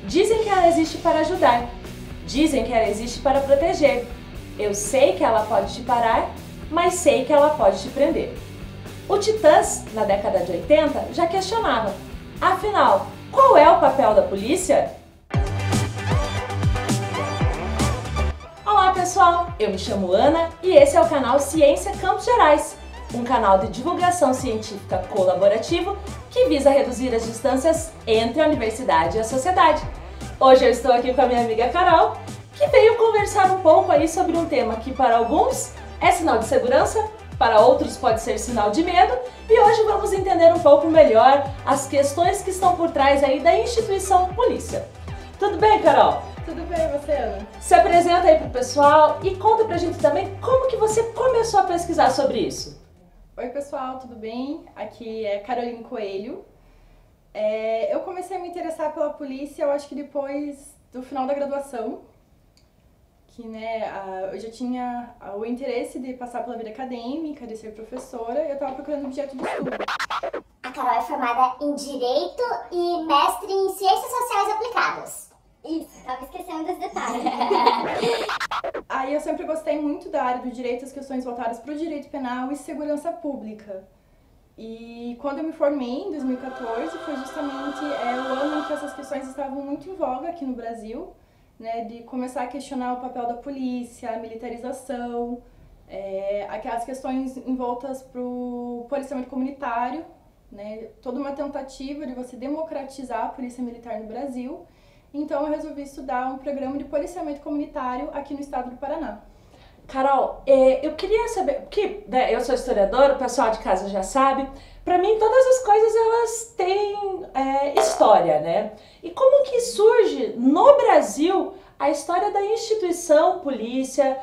Dizem que ela existe para ajudar. Dizem que ela existe para proteger. Eu sei que ela pode te parar, mas sei que ela pode te prender. O Titãs, na década de 80, já questionava. Afinal, qual é o papel da polícia? Olá pessoal, eu me chamo Ana e esse é o canal Ciência Campos Gerais, um canal de divulgação científica colaborativo que visa reduzir as distâncias entre a universidade e a sociedade. Hoje eu estou aqui com a minha amiga Carol, que veio conversar um pouco aí sobre um tema que para alguns é sinal de segurança, para outros pode ser sinal de medo, e hoje vamos entender um pouco melhor as questões que estão por trás aí da instituição polícia. Tudo bem, Carol? Tudo bem, você, Ana? Se apresenta aí pro pessoal e conta pra gente também como que você começou a pesquisar sobre isso. Oi pessoal, tudo bem? Aqui é Caroline Coelho. Eu comecei a me interessar pela polícia, eu acho que depois do final da graduação, que eu já tinha o interesse de passar pela vida acadêmica, de ser professora, e eu estava procurando objeto de estudo. A Carol é formada em Direito e mestre em Ciências Sociais Aplicadas. Isso, tava esquecendo desse detalhe. Aí eu sempre gostei muito da área do direito, as questões voltadas para o direito penal e segurança pública. E quando eu me formei, em 2014, foi justamente o ano em que essas questões estavam muito em voga aqui no Brasil, né, de começar a questionar o papel da polícia, a militarização, aquelas questões envoltas para o policiamento comunitário, né, toda uma tentativa de você democratizar a polícia militar no Brasil. Então eu resolvi estudar um programa de policiamento comunitário aqui no estado do Paraná. Carol, eu queria saber, porque eu sou historiadora, o pessoal de casa já sabe, para mim todas as coisas elas têm história, né? E como que surge no Brasil a história da instituição polícia,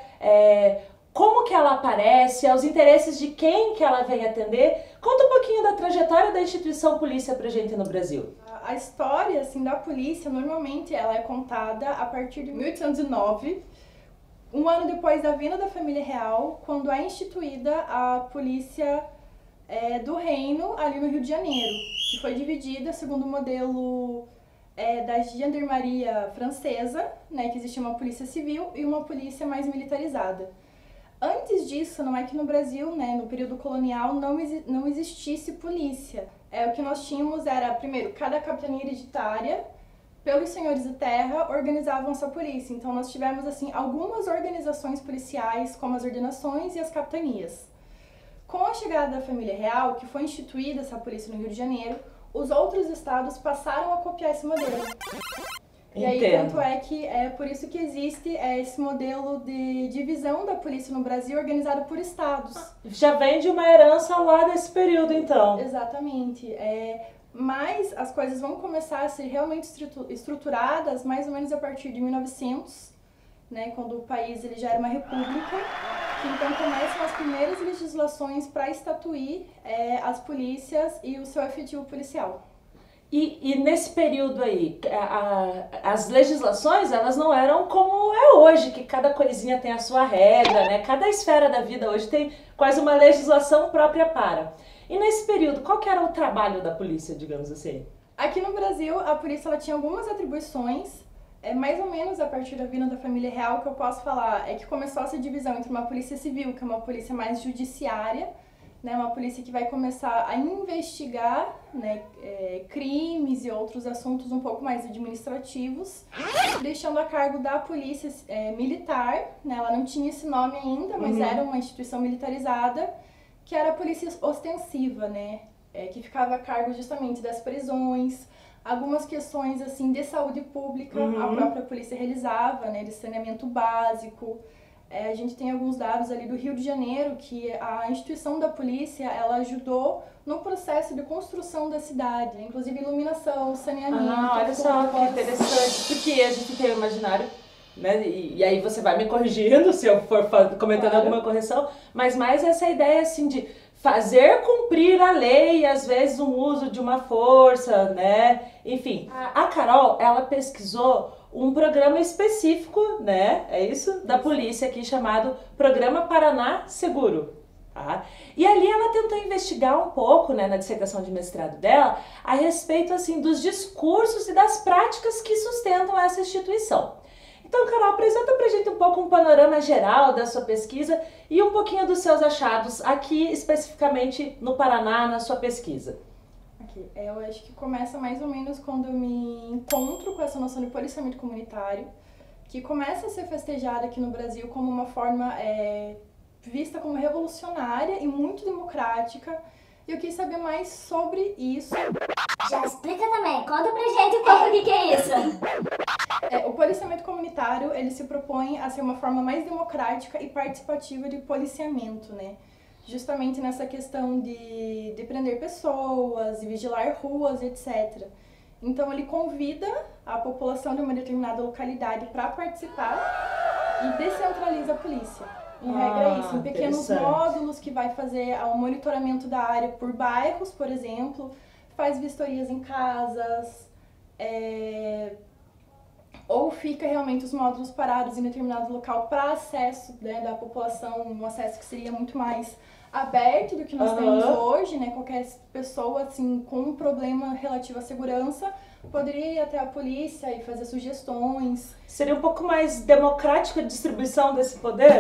como que ela aparece, aos interesses de quem que ela vem atender? Conta um pouquinho da trajetória da instituição polícia pra gente no Brasil. A história assim, da polícia, normalmente, ela é contada a partir de 1809, um ano depois da vinda da família real, quando é instituída a polícia do reino ali no Rio de Janeiro, que foi dividida segundo o modelo da gendarmeria francesa, né, que existia uma polícia civil e uma polícia mais militarizada. Antes disso, não é que no Brasil, né, no período colonial, não existisse polícia. O que nós tínhamos era, primeiro, cada capitania hereditária, pelos senhores de terra, organizavam essa polícia. Então nós tivemos assim algumas organizações policiais, como as ordenações e as capitanias. Com a chegada da família real, que foi instituída essa polícia no Rio de Janeiro, os outros estados passaram a copiar esse modelo. E aí, tanto é que por isso que existe esse modelo de divisão da polícia no Brasil organizado por estados. Já vem de uma herança lá desse período, então. Exatamente. Mas as coisas vão começar a ser realmente estruturadas mais ou menos a partir de 1900, né, quando o país ele já era uma república, que então começam as primeiras legislações para estatuir as polícias e o seu efetivo policial. E nesse período aí, as legislações, elas não eram como é hoje, que cada coisinha tem a sua regra, né? Cada esfera da vida hoje tem quase uma legislação própria para. E nesse período, qual que era o trabalho da polícia, digamos assim? Aqui no Brasil, a polícia ela tinha algumas atribuições, mais ou menos a partir da vinda da família real, que eu posso falar é que começou essa divisão entre uma polícia civil, que é uma polícia mais judiciária, né, uma polícia que vai começar a investigar, né, crimes e outros assuntos um pouco mais administrativos, deixando a cargo da polícia militar, né, ela não tinha esse nome ainda, mas era uma instituição militarizada, que era a polícia ostensiva, né, que ficava a cargo justamente das prisões, algumas questões assim de saúde pública, a própria polícia realizava, né, de saneamento básico. A gente tem alguns dados ali do Rio de Janeiro que a instituição da polícia, ela ajudou no processo de construção da cidade, inclusive iluminação, saneamento. Olha só que interessante, porque a gente tem o imaginário, né, e aí você vai me corrigindo se eu for comentando alguma correção, mas mais essa ideia assim de fazer cumprir a lei, às vezes um uso de uma força, né, enfim. A Carol, ela pesquisou um programa específico, né, é isso? Da polícia aqui chamado Programa Paraná Seguro. Tá? E ali ela tentou investigar um pouco, né, na dissertação de mestrado dela, a respeito assim dos discursos e das práticas que sustentam essa instituição. Então, Carol, apresenta pra gente um pouco um panorama geral da sua pesquisa e um pouquinho dos seus achados aqui, especificamente no Paraná, na sua pesquisa. Aqui, eu acho que começa mais ou menos quando eu me encontro com essa noção de policiamento comunitário, que começa a ser festejada aqui no Brasil como uma forma vista como revolucionária e muito democrática. E eu quis saber mais sobre isso. Já explica também, conta pra gente um pouco o que é isso. O policiamento comunitário, ele se propõe a ser uma forma mais democrática e participativa de policiamento, né? Justamente nessa questão de prender pessoas, de vigilar ruas, etc. Então ele convida a população de uma determinada localidade para participar e descentraliza a polícia. Em regra é isso, em pequenos módulos que vai fazer o monitoramento da área por bairros, por exemplo, faz vistorias em casas, ou fica realmente os módulos parados em determinado local para acesso, né, da população, um acesso que seria muito mais aberto do que nós temos hoje, né? Qualquer pessoa assim, com um problema relativo à segurança poderia ir até a polícia e fazer sugestões. Seria um pouco mais democrática a distribuição desse poder?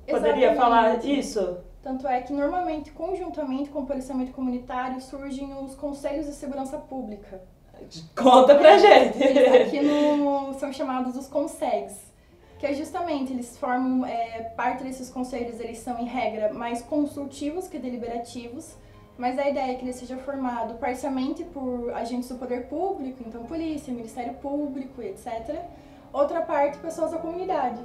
Poderia falar isso? Tanto é que normalmente, conjuntamente com o policiamento comunitário, surgem os conselhos de segurança pública. Conta pra gente! Aqui são chamados os conselhos, que é justamente, eles formam, parte desses conselhos, eles são em regra mais consultivos que deliberativos, mas a ideia é que ele seja formado parcialmente por agentes do poder público, então polícia, Ministério Público, etc. Outra parte, pessoas da comunidade,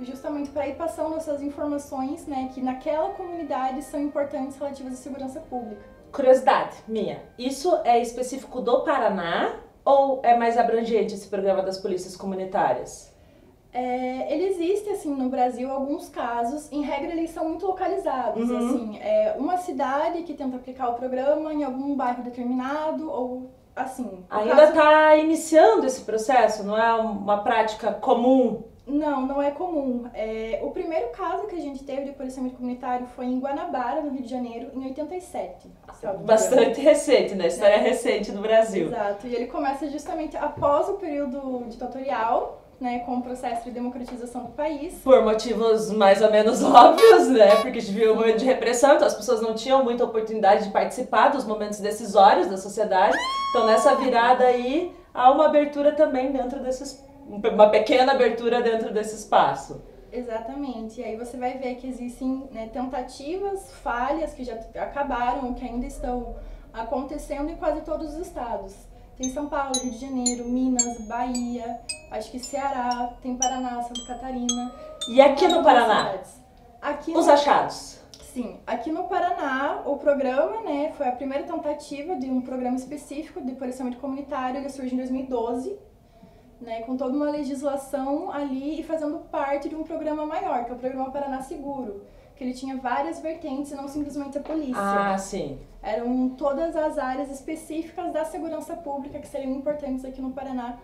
justamente para ir passando essas informações, né, que naquela comunidade são importantes relativas à segurança pública. Curiosidade minha, isso é específico do Paraná ou é mais abrangente esse programa das polícias comunitárias? Ele existe, assim, no Brasil alguns casos, em regra eles são muito localizados, assim, uma cidade que tenta aplicar o programa em algum bairro determinado ou assim. Ainda está iniciando esse processo, não é uma prática comum? Não, não é comum. O primeiro caso que a gente teve de policiamento comunitário foi em Guanabara, no Rio de Janeiro, em 87. Bastante recente, né? História recente do Brasil. Exato, e ele começa justamente após o período ditatorial, né, com o processo de democratização do país. Por motivos mais ou menos óbvios, né? Porque a gente viu um momento de repressão, então as pessoas não tinham muita oportunidade de participar dos momentos decisórios da sociedade. Então nessa virada aí, há uma abertura também dentro uma pequena abertura dentro desse espaço. Exatamente, e aí você vai ver que existem, né, tentativas, falhas que já acabaram, que ainda estão acontecendo em quase todos os estados. Tem São Paulo, Rio de Janeiro, Minas, Bahia, acho que Ceará, tem Paraná, Santa Catarina. E aqui no Paraná? Os achados? Sim, aqui no Paraná o programa, né, foi a primeira tentativa de um programa específico de policiamento comunitário, ele surge em 2012. Né, com toda uma legislação ali e fazendo parte de um programa maior, que é o Programa Paraná Seguro, que ele tinha várias vertentes e não simplesmente a polícia. Ah, sim. Eram todas as áreas específicas da segurança pública que seriam importantes aqui no Paraná,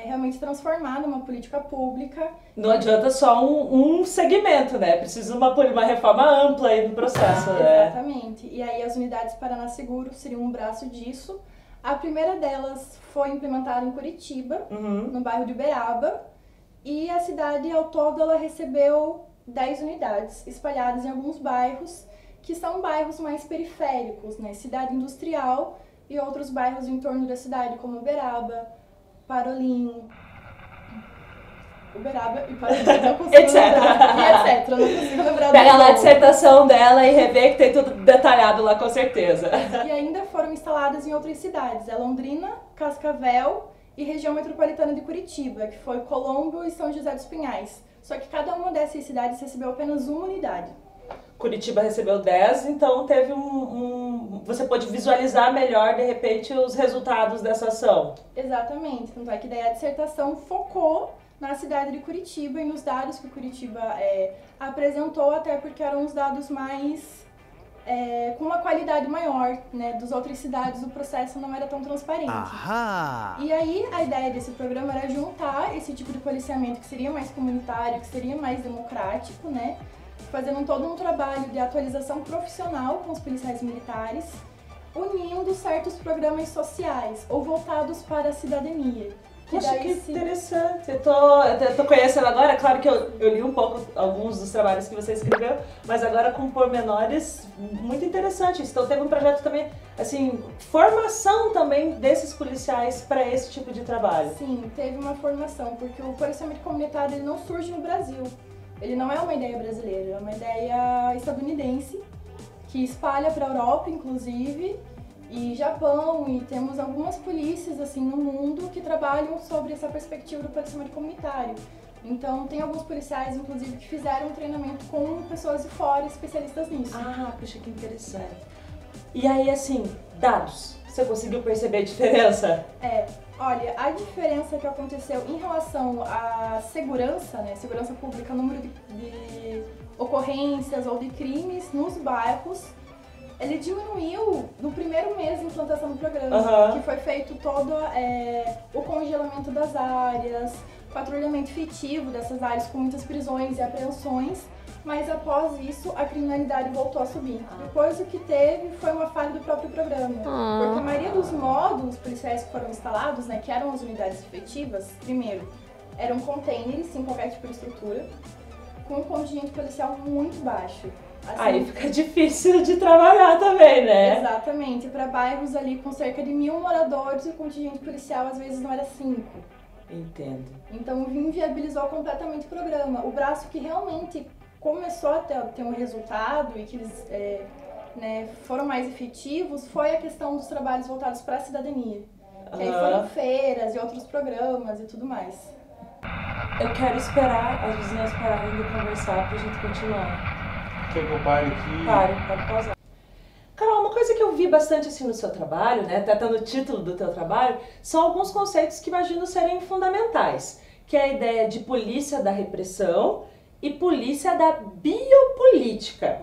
realmente transformar numa política pública. Não adianta só um segmento, né? Precisa uma reforma ampla aí no processo, né? Exatamente. E aí as unidades Paraná Seguro seriam um braço disso. A primeira delas foi implementada em Curitiba, no bairro de Uberaba, e a cidade ao todo ela recebeu 10 unidades espalhadas em alguns bairros, que são bairros mais periféricos, né? Cidade industrial e outros bairros em torno da cidade, como Uberaba, Parolim, Uberaba e Parolim, não consigo lembrar, e etc. Não consigo lembrar. Pega lá a dissertação dela e revê que tem tudo detalhado lá, com certeza. E ainda foram instaladas em outras cidades, Londrina, Cascavel e região metropolitana de Curitiba, que foi Colombo e São José dos Pinhais. Só que cada uma dessas cidades recebeu apenas uma unidade. Curitiba recebeu 10, então teve você pôde visualizar melhor, de repente, os resultados dessa ação. Exatamente, tanto é que daí a dissertação focou na cidade de Curitiba e nos dados que Curitiba apresentou, até porque eram os dados mais com uma qualidade maior, né? Dos outras cidades o processo não era tão transparente. Ahá. E aí a ideia desse programa era juntar esse tipo de policiamento que seria mais comunitário, que seria mais democrático, né? fazendo todo um trabalho de atualização profissional com os policiais militares, unindo certos programas sociais ou voltados para a cidadania. Poxa, que interessante. Eu tô conhecendo agora, claro que eu li um pouco alguns dos trabalhos que você escreveu, mas agora com pormenores muito interessantes. Então teve um projeto também, assim, formação também desses policiais para esse tipo de trabalho. Sim, teve uma formação, porque o policiamento comunitário ele não surge no Brasil. Ele não é uma ideia brasileira, é uma ideia estadunidense, que espalha para a Europa, inclusive, e Japão, e temos algumas polícias assim no mundo que trabalham sobre essa perspectiva do policiamento comunitário. Então tem alguns policiais, inclusive, que fizeram um treinamento com pessoas de fora, especialistas nisso. Ah, puxa, que interessante. E aí, assim, dados, você conseguiu perceber a diferença? Olha, a diferença que aconteceu em relação à segurança, né, segurança pública, número de ocorrências ou de crimes nos bairros, ele diminuiu no primeiro mês de implantação do programa, que foi feito todo o congelamento das áreas, patrulhamento efetivo dessas áreas com muitas prisões e apreensões, mas após isso a criminalidade voltou a subir. Depois o que teve foi uma falha do próprio programa, porque a maioria dos módulos policiais que foram instalados, né, que eram as unidades efetivas, primeiro, eram containers sem qualquer tipo de estrutura, com um contingente policial muito baixo. Assim, aí fica difícil de trabalhar também, né? Exatamente, para bairros ali com cerca de 1000 moradores, o contingente policial às vezes não era 5. Entendo. Então inviabilizou completamente o programa. O braço que realmente começou a ter um resultado e que eles foram mais efetivos foi a questão dos trabalhos voltados para a cidadania. Que aí foram feiras e outros programas e tudo mais. Eu quero esperar as vizinhas pararem de conversar pra gente continuar. Quer que eu pare aqui? Pode pausar. Carol, uma coisa que eu vi bastante assim no seu trabalho, né, até tá no título do teu trabalho, são alguns conceitos que imagino serem fundamentais, que é a ideia de polícia da repressão e polícia da biopolítica.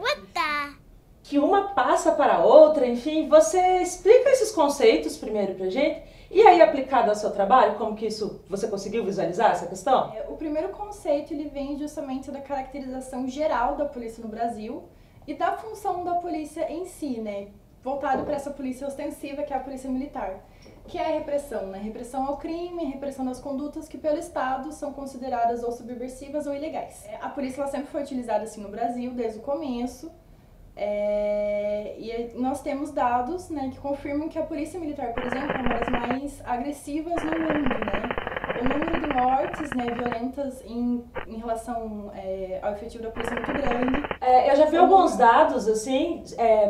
Que uma passa para a outra, enfim, você explica esses conceitos primeiro pra gente, e aí aplicado ao seu trabalho, como que isso, você conseguiu visualizar essa questão? O primeiro conceito ele vem justamente da caracterização geral da polícia no Brasil e da função da polícia em si, né? Voltado para essa polícia ostensiva que é a polícia militar, que é a repressão, né? Repressão ao crime, repressão das condutas que pelo Estado são consideradas ou subversivas ou ilegais. A polícia ela sempre foi utilizada assim no Brasil desde o começo. E nós temos dados, né, que confirmam que a polícia militar, por exemplo, é uma das mais agressivas no mundo, né? O número de mortes, né, violentas em relação ao efetivo da polícia é muito grande. Eu já vi alguns dados, assim,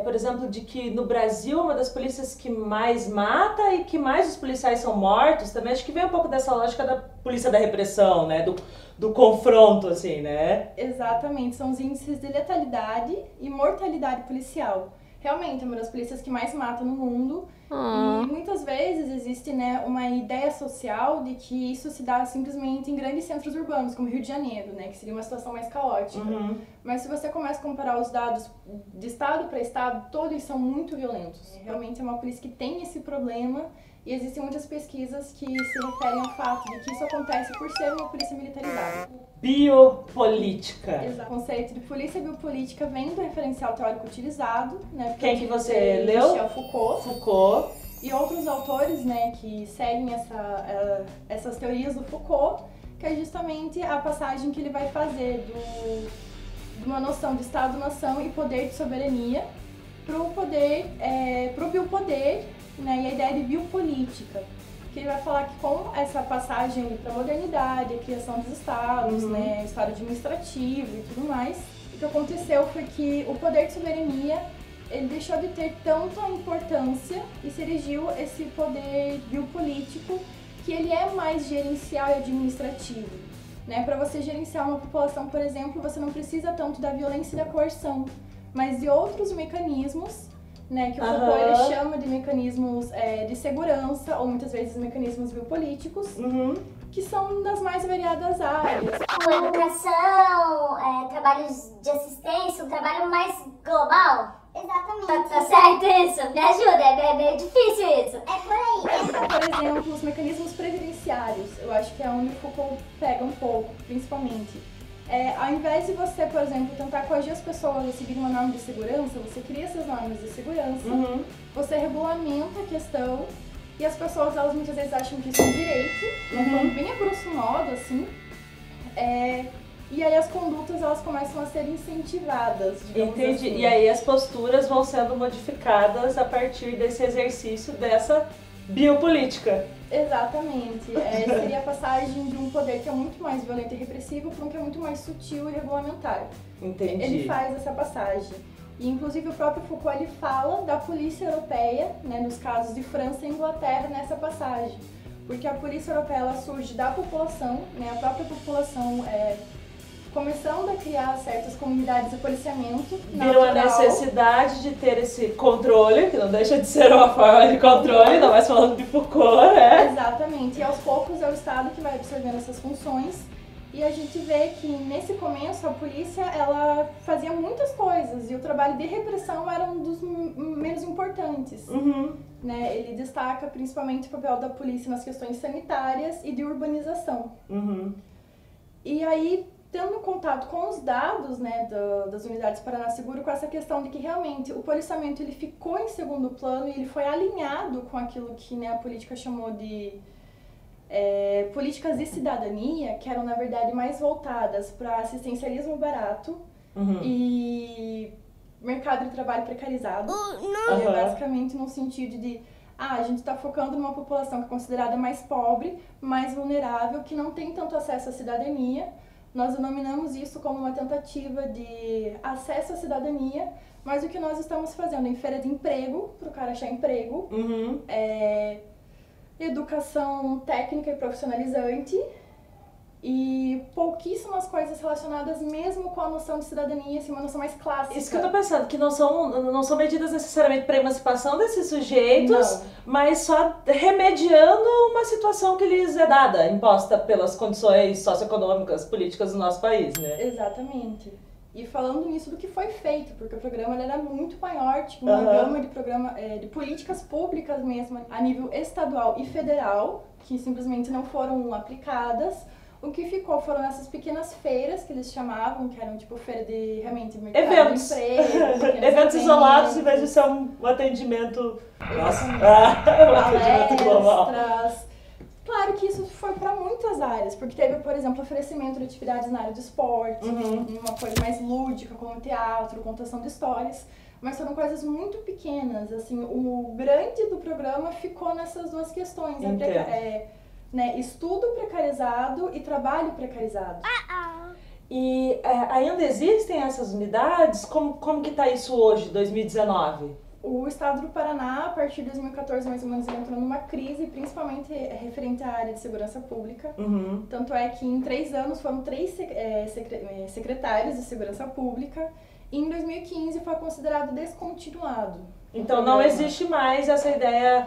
por exemplo, de que no Brasil é uma das polícias que mais mata e que mais os policiais são mortos. Também acho que vem um pouco dessa lógica da polícia da repressão, né, do confronto, assim, né? Exatamente, são os índices de letalidade e mortalidade policial. Realmente, é uma das polícias que mais mata no mundo. E muitas vezes existe, né, uma ideia social de que isso se dá simplesmente em grandes centros urbanos, como Rio de Janeiro, né, que seria uma situação mais caótica. Mas se você começa a comparar os dados de estado para estado, todos são muito violentos. Realmente é uma polícia que tem esse problema e existem muitas pesquisas que se referem ao fato de que isso acontece por ser uma polícia militarizada. Biopolítica. Exato. O conceito de polícia biopolítica vem do referencial teórico utilizado, né? Quem que você leu? Michel Foucault. Foucault. E outros autores, né, que seguem essas teorias do Foucault, que é justamente a passagem que ele vai fazer de uma noção de Estado-nação e poder de soberania para o poder, pro biopoder, né, e a ideia de biopolítica. Que ele vai falar que com essa passagem para a modernidade, a criação dos estados, né, estado administrativo e tudo mais, o que aconteceu foi que o poder de soberania ele deixou de ter tanta importância e se erigiu esse poder biopolítico que ele é mais gerencial e administrativo. Né? Para você gerenciar uma população, por exemplo, você não precisa tanto da violência e da coerção, mas de outros mecanismos, né, que o Foucault ele chama de mecanismos de segurança, ou muitas vezes mecanismos biopolíticos, que são das mais variadas áreas. Como educação, trabalhos de assistência, um trabalho mais global. Exatamente. Tá certo isso? Me ajuda, é meio difícil isso. É por aí. Por exemplo, os mecanismos previdenciários, eu acho que é onde o Foucault pega um pouco, principalmente. Ao invés de você, por exemplo, tentar coagir as pessoas a seguir uma norma de segurança, você cria essas normas de segurança, você regulamenta a questão e as pessoas, elas muitas vezes acham que isso é um direito, né? Falando bem a grosso modo, assim. E aí as condutas, elas começam a ser incentivadas, digamos Entendi. assim. E aí as posturas vão sendo modificadas a partir desse exercício dessa biopolítica. Exatamente. Seria a passagem de um poder que é muito mais violento e repressivo para um que é muito mais sutil e regulamentar. Entendi. Ele faz essa passagem. E inclusive o próprio Foucault, ele fala da polícia europeia, né, nos casos de França e Inglaterra, nessa passagem. Porque a polícia europeia, ela surge da população, né, a própria população começando a criar certas comunidades de policiamento. Viram a necessidade de ter esse controle, que não deixa de ser uma forma de controle, ainda mais falando de Foucault, né? Exatamente, e aos poucos é o Estado que vai absorvendo essas funções. E a gente vê que nesse começo a polícia, ela fazia muitas coisas e o trabalho de repressão era um dos menos importantes. Né? Ele destaca principalmente o papel da polícia nas questões sanitárias e de urbanização. E aí, tendo contato com os dados, né, das unidades Paraná Seguro, com essa questão de que realmente o policiamento ele ficou em segundo plano e ele foi alinhado com aquilo que, né, a política chamou de políticas de cidadania, que eram na verdade mais voltadas para assistencialismo barato e mercado de trabalho precarizado. Basicamente no sentido de a gente está focando numa população que é considerada mais pobre, mais vulnerável, que não tem tanto acesso à cidadania. Nós denominamos isso como uma tentativa de acesso à cidadania, mas o que nós estamos fazendo em feira de emprego, para o cara achar emprego, educação técnica e profissionalizante e pouquíssimas coisas relacionadas mesmo com a noção de cidadania, assim, uma noção mais clássica. Isso que eu tô pensando, que não são medidas necessariamente para emancipação desses sujeitos, mas só remediando uma situação que lhes é dada, imposta pelas condições socioeconômicas, políticas do nosso país, né? Exatamente. E falando nisso do que foi feito, porque o programa ele era muito maior, tinha uma gama de políticas públicas mesmo, a nível estadual e federal, que simplesmente não foram aplicadas. O que ficou foram essas pequenas feiras que eles chamavam, que eram tipo feira de realmente mercado eventos. de emprego. Eventos isolados em vez de ser um atendimento. Palestras. Claro que isso foi para muitas áreas, porque teve, por exemplo, oferecimento de atividades na área do esporte, uma coisa mais lúdica, como teatro, contação de histórias, mas foram coisas muito pequenas. Assim, o grande do programa ficou nessas duas questões. Né, estudo precarizado e trabalho precarizado. E ainda existem essas unidades? Como que tá isso hoje, 2019? O estado do Paraná, a partir de 2014, mais ou menos, ele entrou numa crise, principalmente referente à área de segurança pública. Tanto é que em 3 anos foram 3 secretários de segurança pública e em 2015 foi considerado descontinuado. Então não existe mais essa ideia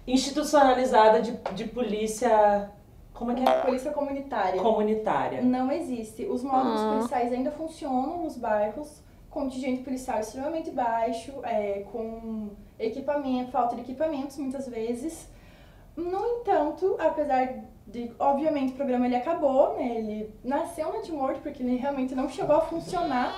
institucionalizada de polícia... Como é que é? Polícia comunitária. Comunitária. Não existe. Os módulos policiais ainda funcionam nos bairros, contingente policial extremamente baixo, com equipamento, falta de equipamentos muitas vezes. No entanto, apesar de, obviamente, o programa ele acabou, né? Ele nasceu na Timor porque ele realmente não chegou a funcionar,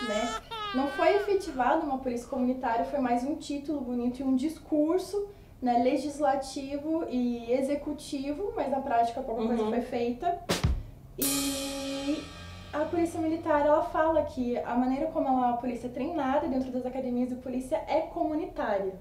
né? Não foi efetivado uma polícia comunitária, foi mais um título bonito e um discurso, né, legislativo e executivo, mas na prática pouca coisa foi feita. E a polícia militar, ela fala que a maneira como a polícia é treinada dentro das academias de polícia é comunitária.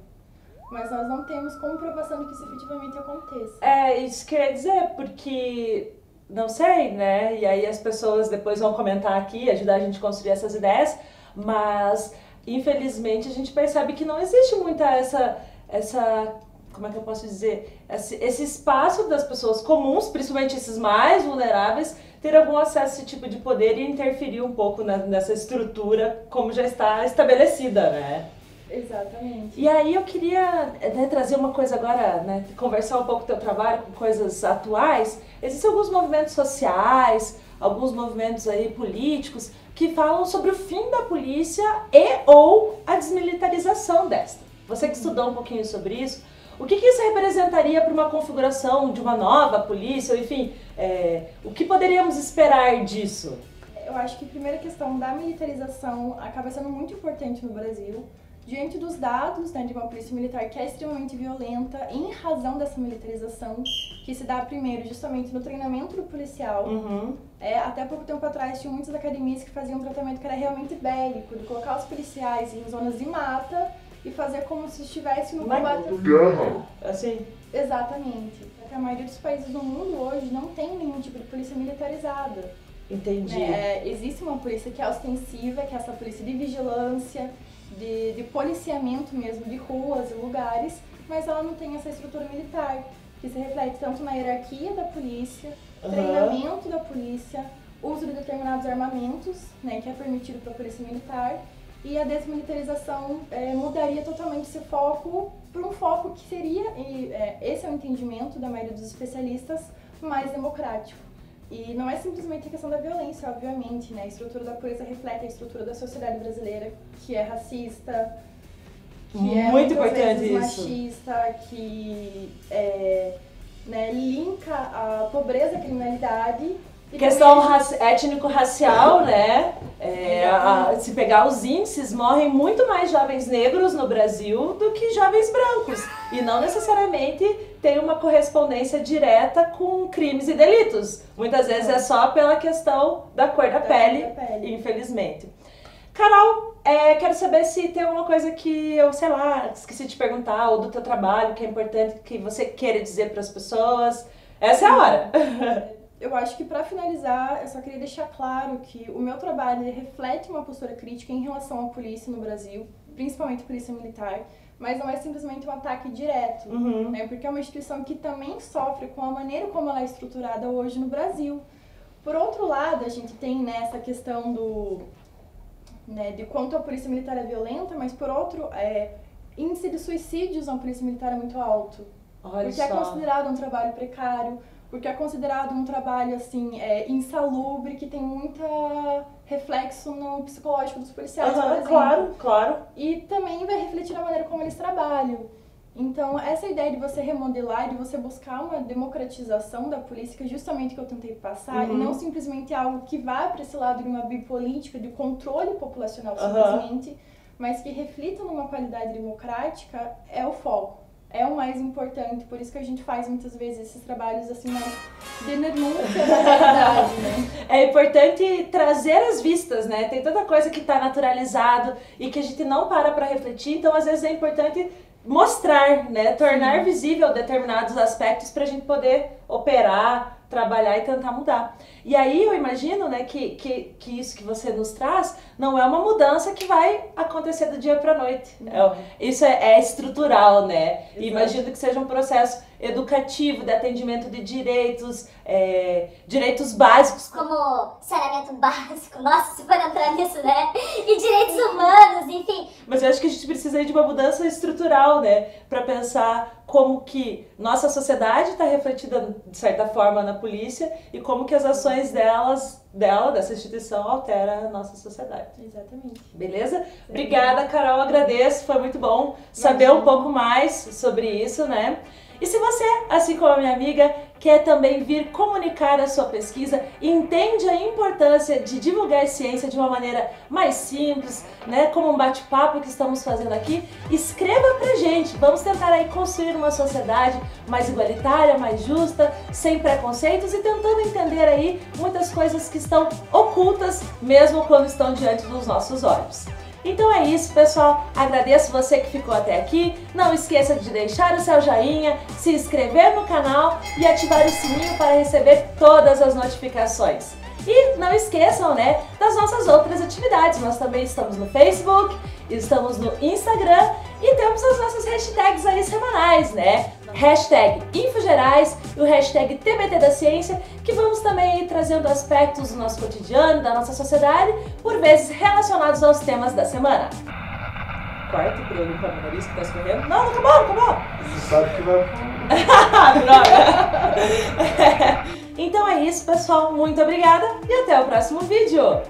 Mas nós não temos comprovação de que isso efetivamente aconteça. Isso quer dizer, porque... Não sei, né? E aí as pessoas depois vão comentar aqui, ajudar a gente a construir essas ideias, mas infelizmente a gente percebe que não existe muita essa como é que eu posso dizer, esse espaço das pessoas comuns, principalmente esses mais vulneráveis, ter algum acesso a esse tipo de poder e interferir um pouco nessa estrutura como já está estabelecida, né? Exatamente. E aí eu queria trazer uma coisa agora, né, conversar um pouco do teu trabalho com coisas atuais. Existem alguns movimentos sociais, alguns movimentos aí políticos que falam sobre o fim da polícia e ou a desmilitarização desta. Você que estudou um pouquinho sobre isso, o que isso representaria para uma configuração de uma nova polícia, ou enfim, o que poderíamos esperar disso? Eu acho que a primeira questão da militarização acaba sendo muito importante no Brasil. Diante dos dados, né, de uma polícia militar que é extremamente violenta, em razão dessa militarização, que se dá primeiro justamente no treinamento do policial. Até pouco tempo atrás tinha muitas academias que faziam um tratamento que era realmente bélico, de colocar os policiais em zonas de mata e fazer como se estivesse no combate. Assim? Exatamente. Porque a maioria dos países do mundo hoje não tem nenhum tipo de polícia militarizada. Entendi. Existe uma polícia que é ostensiva, que é essa polícia de vigilância, de policiamento mesmo de ruas e lugares, mas ela não tem essa estrutura militar, que se reflete tanto na hierarquia da polícia, treinamento da polícia, uso de determinados armamentos, né, que é permitido para a polícia militar, e a desmilitarização mudaria totalmente esse foco para um foco que seria, esse é o entendimento da maioria dos especialistas, mais democrático. E não é simplesmente a questão da violência, obviamente, né? A estrutura da polícia reflete a estrutura da sociedade brasileira, que é racista, que é muito importante isso, machista, que linka a pobreza à criminalidade. Questão étnico-racial, né? Se pegar os índices, morrem muito mais jovens negros no Brasil do que jovens brancos. E não necessariamente tem uma correspondência direta com crimes e delitos. Muitas vezes é só pela questão da cor da pele, infelizmente. Carol, quero saber se tem alguma coisa que eu, sei lá, esqueci de perguntar, ou do teu trabalho, que é importante, que você queira dizer para as pessoas. Essa é a hora. Eu acho que, para finalizar, eu só queria deixar claro que o meu trabalho reflete uma postura crítica em relação à polícia no Brasil, principalmente a polícia militar, mas não é simplesmente um ataque direto, né? Porque é uma instituição que também sofre com a maneira como ela é estruturada hoje no Brasil. Por outro lado, a gente tem essa questão de quanto a polícia militar é violenta, mas por outro, índice de suicídios na polícia militar é muito alto. Porque é considerado um trabalho precário, porque é considerado um trabalho assim, insalubre, que tem muito reflexo no psicológico dos policiais, por exemplo. Claro. E também vai refletir na maneira como eles trabalham. Então, essa ideia de você remodelar, de você buscar uma democratização da polícia, que é justamente o que eu tentei passar, e não simplesmente algo que vá para esse lado de uma bipolítica, de controle populacional simplesmente, mas que reflita numa qualidade democrática, é o foco. É o mais importante, por isso que a gente faz muitas vezes esses trabalhos assim mais de denúncia da realidade, né? É importante trazer as vistas, né? Tem tanta coisa que está naturalizado e que a gente não para refletir, então às vezes é importante mostrar, né? Tornar visível determinados aspectos para a gente poder operar, trabalhar e tentar mudar. E aí eu imagino, né, que isso que você nos traz não é uma mudança que vai acontecer do dia para a noite. Isso é estrutural, né? E imagino que seja um processo educativo, de atendimento de direitos, direitos básicos. Como saneamento básico, nossa, se for entrar nisso, né? E direitos humanos, enfim. Mas eu acho que a gente precisa de uma mudança estrutural, né? Para pensar como que nossa sociedade está refletida, de certa forma, na polícia e como que as ações dessa instituição, altera a nossa sociedade. Exatamente. Beleza? Obrigada, Carol, agradeço, foi muito bom saber um pouco mais sobre isso, né? E se você, assim como a minha amiga, quer também vir comunicar a sua pesquisa e entende a importância de divulgar ciência de uma maneira mais simples, né, como um bate-papo que estamos fazendo aqui, escreva pra gente. Vamos tentar aí construir uma sociedade mais igualitária, mais justa, sem preconceitos e tentando entender aí muitas coisas que estão ocultas, mesmo quando estão diante dos nossos olhos. Então é isso, pessoal. Agradeço você que ficou até aqui. Não esqueça de deixar o seu joinha, se inscrever no canal e ativar o sininho para receber todas as notificações. E não esqueçam, né, das nossas outras atividades. Nós também estamos no Facebook, estamos no Instagram e temos as nossas hashtags aí semanais, né? Hashtag InfoGerais e o hashtag TBT da Ciência, que vamos também aí trazendo aspectos do nosso cotidiano, da nossa sociedade, por vezes relacionados aos temas da semana. Quarto pro limpar o nariz que tá escorrendo. Não acabou! Você sabe que vai... Droga! Então é isso, pessoal. Muito obrigada e até o próximo vídeo!